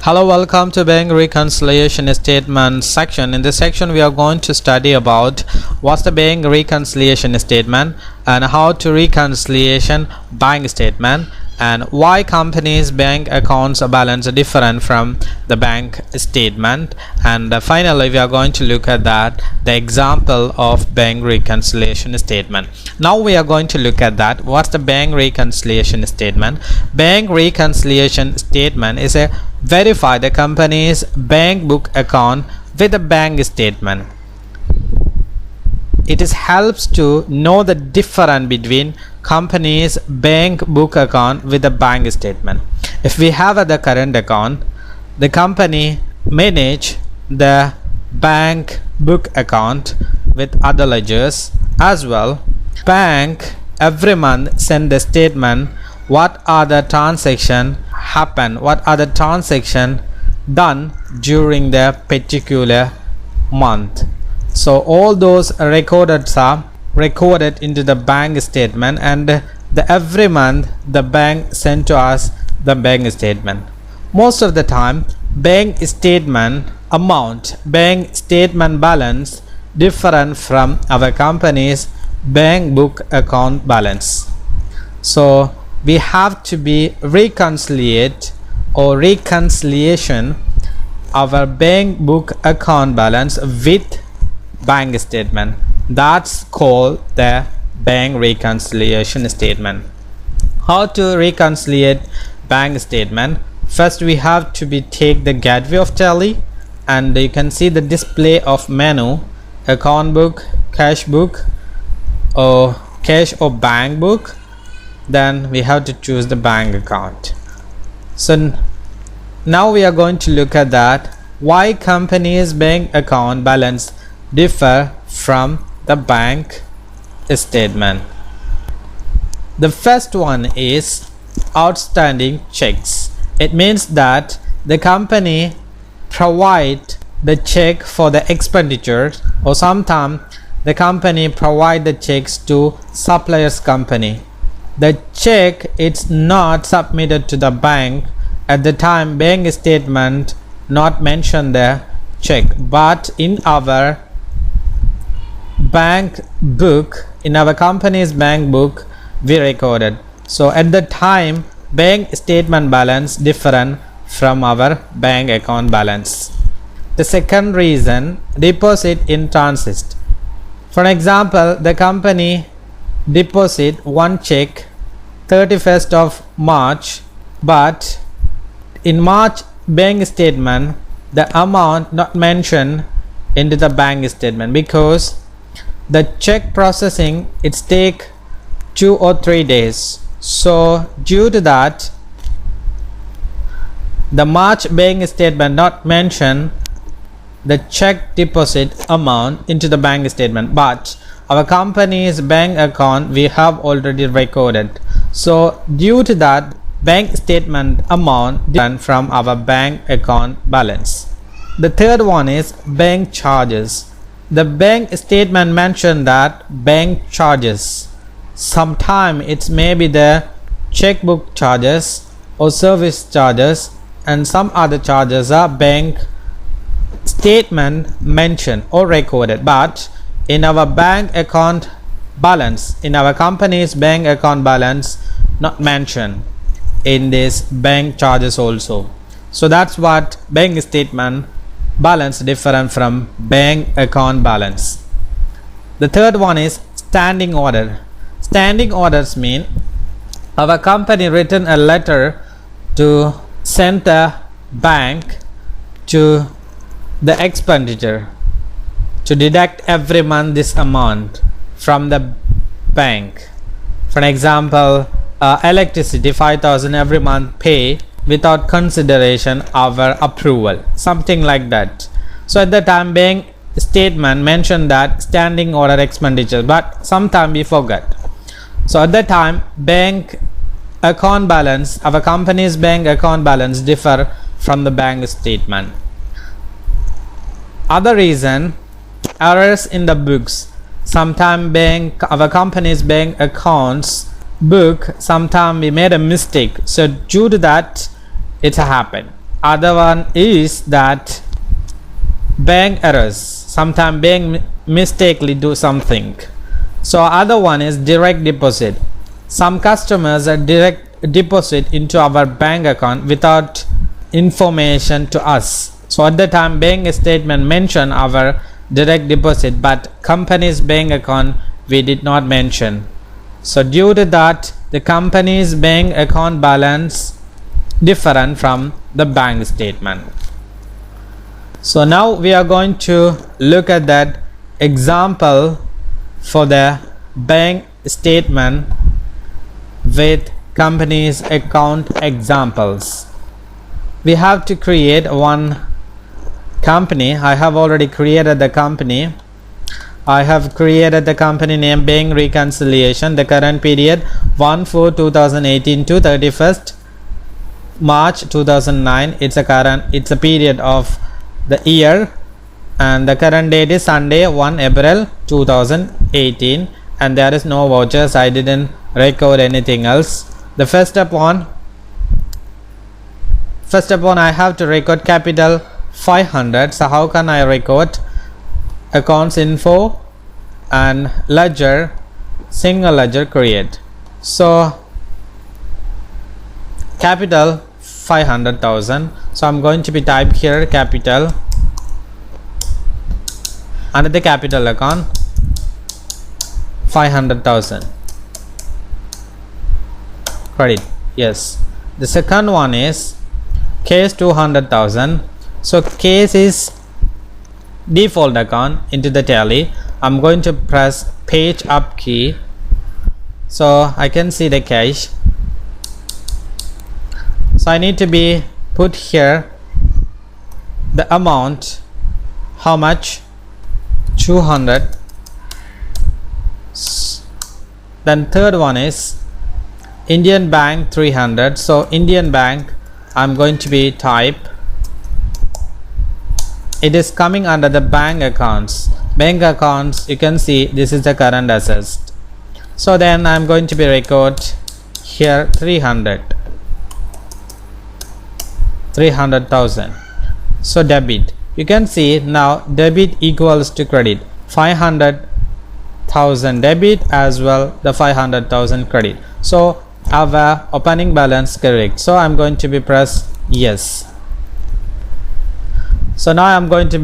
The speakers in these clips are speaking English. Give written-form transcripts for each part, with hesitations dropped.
Hello, welcome to bank reconciliation statement section. In this section we are going to study about what's the bank reconciliation statement and how to reconciliation bank statement and why companies bank accounts balance different from the bank statement, and finally we are going to look at the example of bank reconciliation statement. Now we are going to look at that what's the bank reconciliation statement. Bank reconciliation statement is a verify the company's bank book account with a bank statement. It helps to know the difference between company's bank book account with a bank statement. If we have the current account, the company manage the bank book account with other ledgers as well. Bank every month send the statement what are the transaction happen, what are the transaction done during the particular month. So all those recorded are recorded into the bank statement, and every month the bank send to us the bank statement. Most of the time bank statement amount, bank statement balance different from our company's bank book account balance. So we have to be reconciliate or reconciliation our bank book account balance with bank statement. That's called the bank reconciliation statement. How to reconcile bank statement? First we have to be take the gateway of Tally, and you can see the display of menu, account book, cash book, or cash or bank book. Then we have to choose the bank account. So now we are going to look at that why company's bank account balance differ from the bank statement. The first one is outstanding checks. It means that the company provide the check for the expenditures, or sometimes the company provide the checks to suppliers company. The check is not submitted to the bank at the time bank statement not mention the check, but in our bank book, in our company's bank book we recorded. So at the time bank statement balance different from our bank account balance. The second reason, deposit in transit. For example, the company deposit one check 31st of March, but in March bank statement the amount not mentioned into the bank statement because the check processing it take 2 or 3 days. So due to that the March bank statement not mention the check deposit amount into the bank statement, but our company's bank account we have already recorded. So due to that bank statement amount different from our bank account balance. The third one is bank charges. The bank statement mentioned that bank charges. Sometime it may be the checkbook charges or service charges, and some other charges are bank statement mentioned or recorded, but in our bank account balance, in our company's bank account balance not mentioned in this bank charges also. So that's what bank statement balance different from bank account balance. The third one is standing order. Standing orders mean our company written a letter to send the bank to the expenditure to deduct every month this amount from the bank. For example, electricity 5,000 every month pay without consideration our approval, something like that. So at the time bank statement mentioned that standing order expenditure, but sometime we forget. So at that time bank account balance, our company's bank account balance differ from the bank statement. Other reason, errors in the books. Sometime our company's bank accounts book, sometime we made a mistake, so due to that it happened. other one is that bank errors. Sometimes bank mistakenly do something. So other one is direct deposit. Some customers are direct deposit into our bank account without information to us. So at the time bank statement mention our direct deposit, but company's bank account we did not mention. So due to that, the company's bank account balance different from the bank statement. So now we are going to look at that example for the bank statement with company's account examples. We have to create one company. I have already created the company. I have created the company name Bank Reconciliation. The current period 1/4/2018 to 31st March 2009. It's a period of the year, and the current date is Sunday 1 April 2018, and there is no vouchers. I didn't record anything else. The first step on I have to record capital 500. So how can I record accounts info and ledger, single ledger create? So capital 500,000. So I'm going to be type here capital under the capital account 500,000 credit. Yes. The second one is case 200,000. So case is default account into the tally. I'm going to press page up key so I can see the cash. So I need to be put here the amount, how much, 200. Then third one is Indian Bank 300. So Indian Bank, I'm going to be type, it is coming under the bank accounts. Bank accounts, you can see this is the current assets. So then I'm going to be record here 300,000. So debit, you can see now debit equals to credit, 500,000 debit as well the 500,000 credit. So our opening balance correct. So I'm going to be press yes. So now I'm going to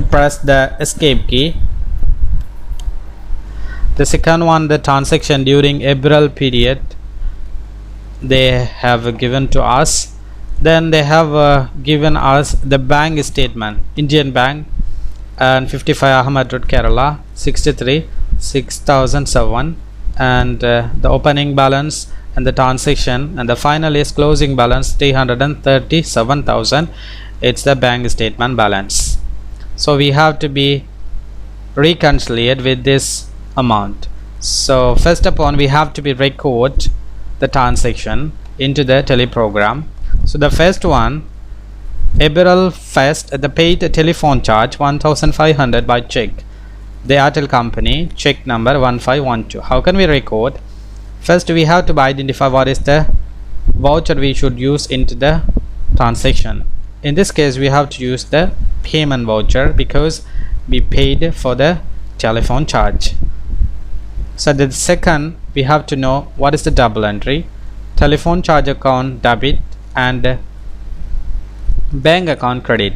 press the escape key. The second one, the transaction during April period they have given to us. Then they have given us the bank statement, Indian Bank and 55 Ahmed Road, Kerala, 63 6007, and the opening balance and the transaction, and the final is closing balance 337,000. It's the bank statement balance. So we have to be reconciled with this amount. So first upon we have to be record the transaction into the teleprogram. So the first one, April 1st, the paid telephone charge 1,500 by check, the Airtel company, check number 1512. How can we record? First we have to identify what is the voucher we should use into the transaction. In this case we have to use the payment voucher because we paid for the telephone charge. So the second we have to know what is the double entry, telephone charge account debit and bank account credit.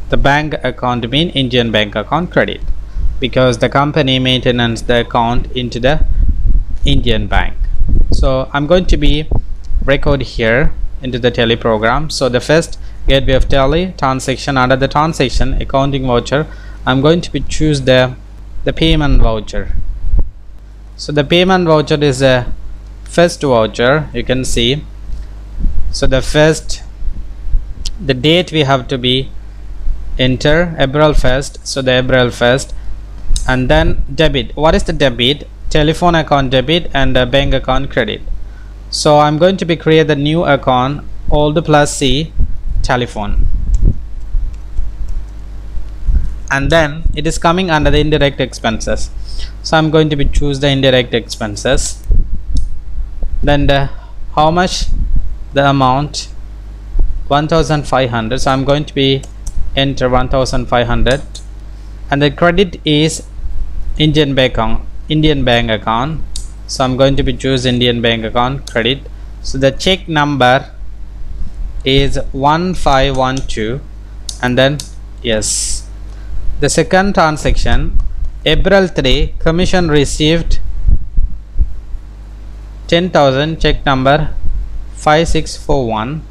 The bank account mean Indian bank account credit because the company maintains the account into the Indian bank. So I'm going to be record here into the tally program. So the first gateway of tally transaction, under the transaction accounting voucher I'm going to be choose the payment voucher. So the payment voucher is a first voucher, you can see. So the first, the date we have to be enter April 1st, so the April 1st, and then debit. What is the debit? Telephone account debit and bank account credit. So I'm going to be create the new account old plus C telephone, and then it is coming under the indirect expenses. So I'm going to be choose the indirect expenses, then how much the amount 1500, so I'm going to be enter 1500, and the credit is Indian bank account, so I'm going to be choose Indian bank account credit. So the check number is 1512, and then yes. The second transaction, April 3, commission received 10,000, check number 5641.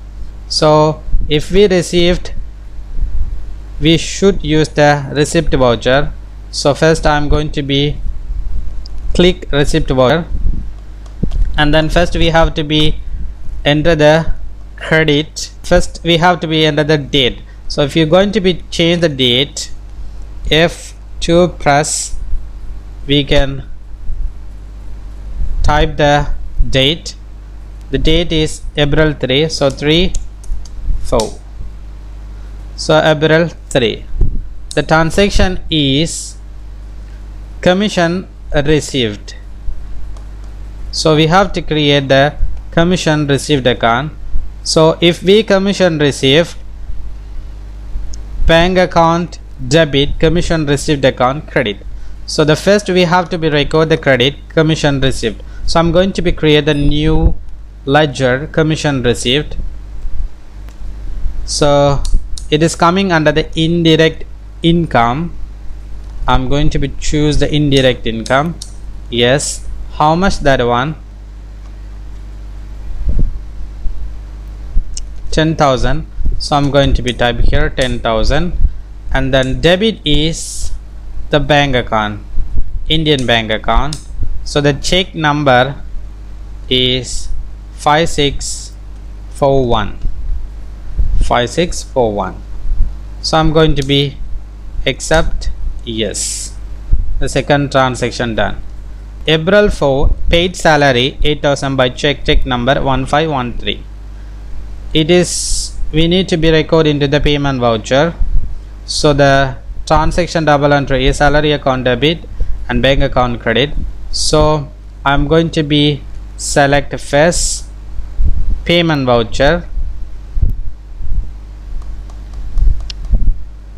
So if we received, we should use the receipt voucher. So first I am going to be click receipt voucher, and then first we have to be enter the credit. First we have to be enter the date. So if you're going to be change the date, F2 press, we can type the date. The date is April 3, so 3/4, so April 3. The transaction is commission received, so we have to create the commission received account. So if we commission receive, bank account debit, commission received account credit. So the first we have to be record the credit commission received. So I'm going to be create a new ledger commission received. So it is coming under the indirect income. I'm going to be choose the indirect income. Yes, how much that one? 10,000. So I'm going to be type here 10,000, and then debit is the bank account, Indian bank account. So the check number is 5641. So I'm going to be accept, yes. The second transaction done. April 4, paid salary 8,000 by check number 1513. It is, we need to be record into the payment voucher. So the transaction double entry is salary account debit and bank account credit. So I'm going to be select first payment voucher.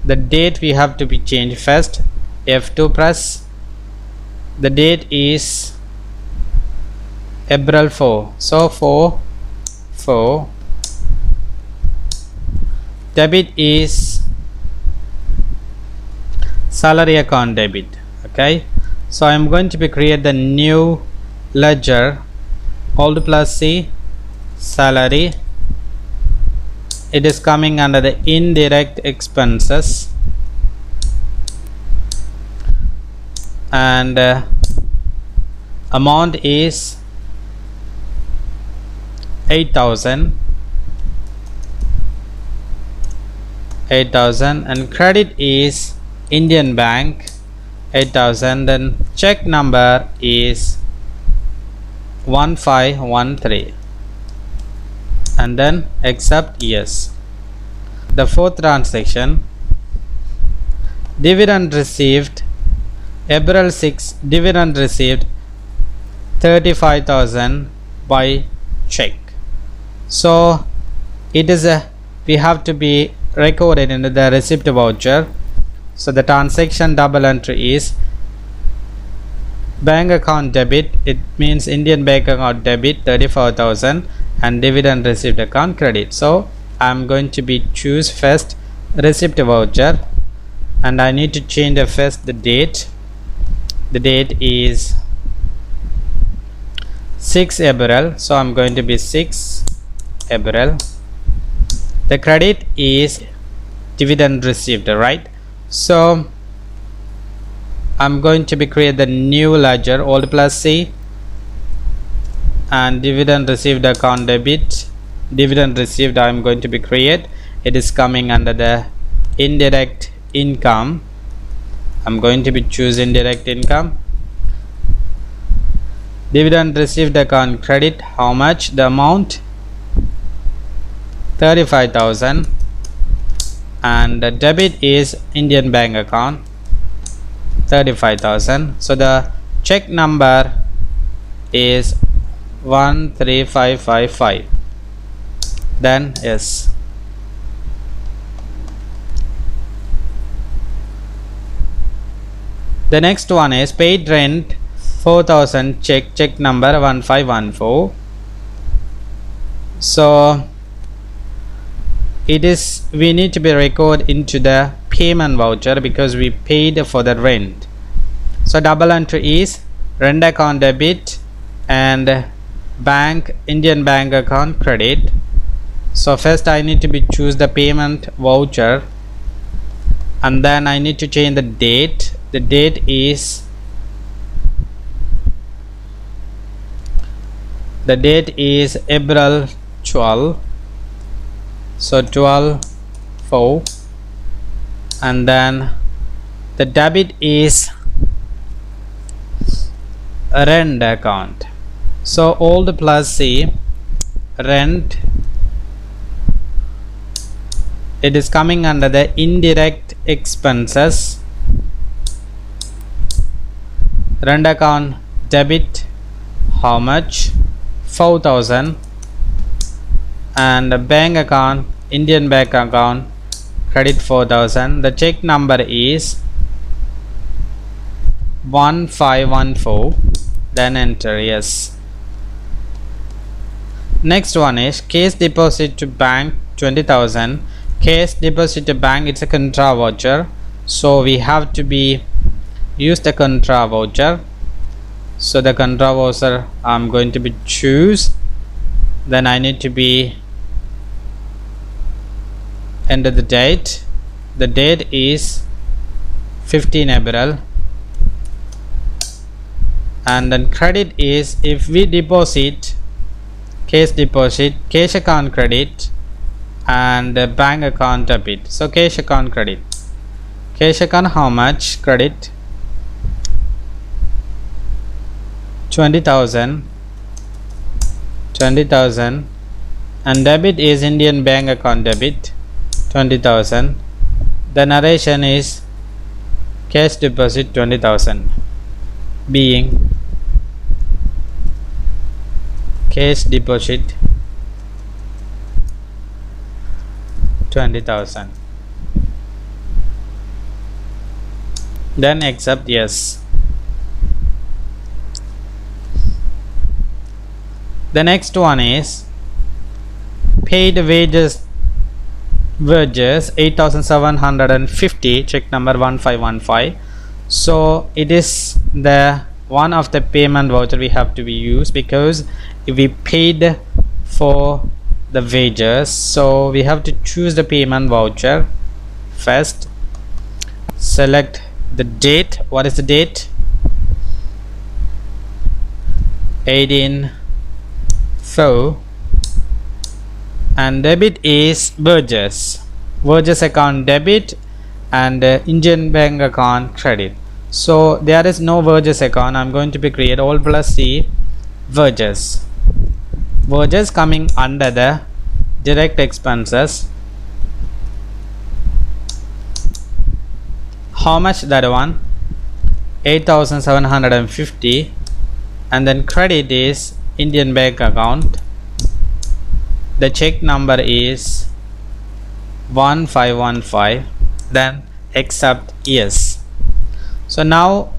The date we have to be changed first, F2 press. The date is April 4, so 4. Debit is salary account debit. Okay, so I am going to be create the new ledger, Alt plus C, salary. It is coming under the indirect expenses, and amount is 8,000, and credit is Indian bank 8,000. Then check number is 1513, and then accept, yes. The fourth transaction, dividend received April 6, dividend received 35,000 by check. So it is a, we have to be recorded into the receipt voucher. So the transaction double entry is bank account debit, it means Indian bank account debit 34,000, and dividend received account credit. So I'm going to be choose first receipt voucher, and I need to change the first the date. The date is 6 April, so I'm going to be 6 April. The credit is dividend received, right? So I'm going to be create the new ledger, Alt plus C, and dividend received account debit. Dividend received I'm going to be create, it is coming under the indirect income. I'm going to be choose indirect income. Dividend received account credit, how much? The amount 35,000, and the debit is Indian bank account 35,000. So the check number is 13555. Then yes, The next one is paid rent 4,000, check number 1514. So we need to be recorded into the payment voucher because we paid for the rent. So double entry is rent account debit and Indian bank account credit. So first I need to choose the payment voucher, and then I need to change the date. The date is April 12. So 12/4, and then the debit is rent account. So old plus C rent, it is coming under the indirect expenses. Rent account debit how much? 4,000, and the bank account, Indian bank account credit 4,000. The check number is 1514. Then enter yes. Next one is cash deposit to bank 20,000. Cash deposit to bank, it's a contra voucher, so we have to use the contra voucher. So the contra voucher I'm going to choose. Then I need to enter the date. The date is 15 April, and then credit is, if we deposit, cash deposit, cash account credit, and bank account debit. So cash account credit, cash account how much credit? 20,000, and debit is Indian bank account debit 20,000. The narration is cash deposit 20,000 being cash deposit 20,000. Then accept yes. The next one is paid wages 8,750, check number 1515. So it is the one of the payment voucher we have to use because we paid for the wages. So we have to choose the payment voucher. First select the date. What is the date? 18/4, and debit is Burgess account debit and Indian bank account credit. So there is no Burgess account. I'm going to create all plus C Burgess coming under the direct expenses. How much that one? 8,750, and then credit is Indian bank account. The check number is 1515. Then accept yes. So now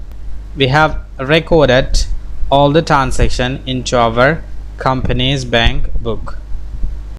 we have recorded all the transaction into our company's bank book.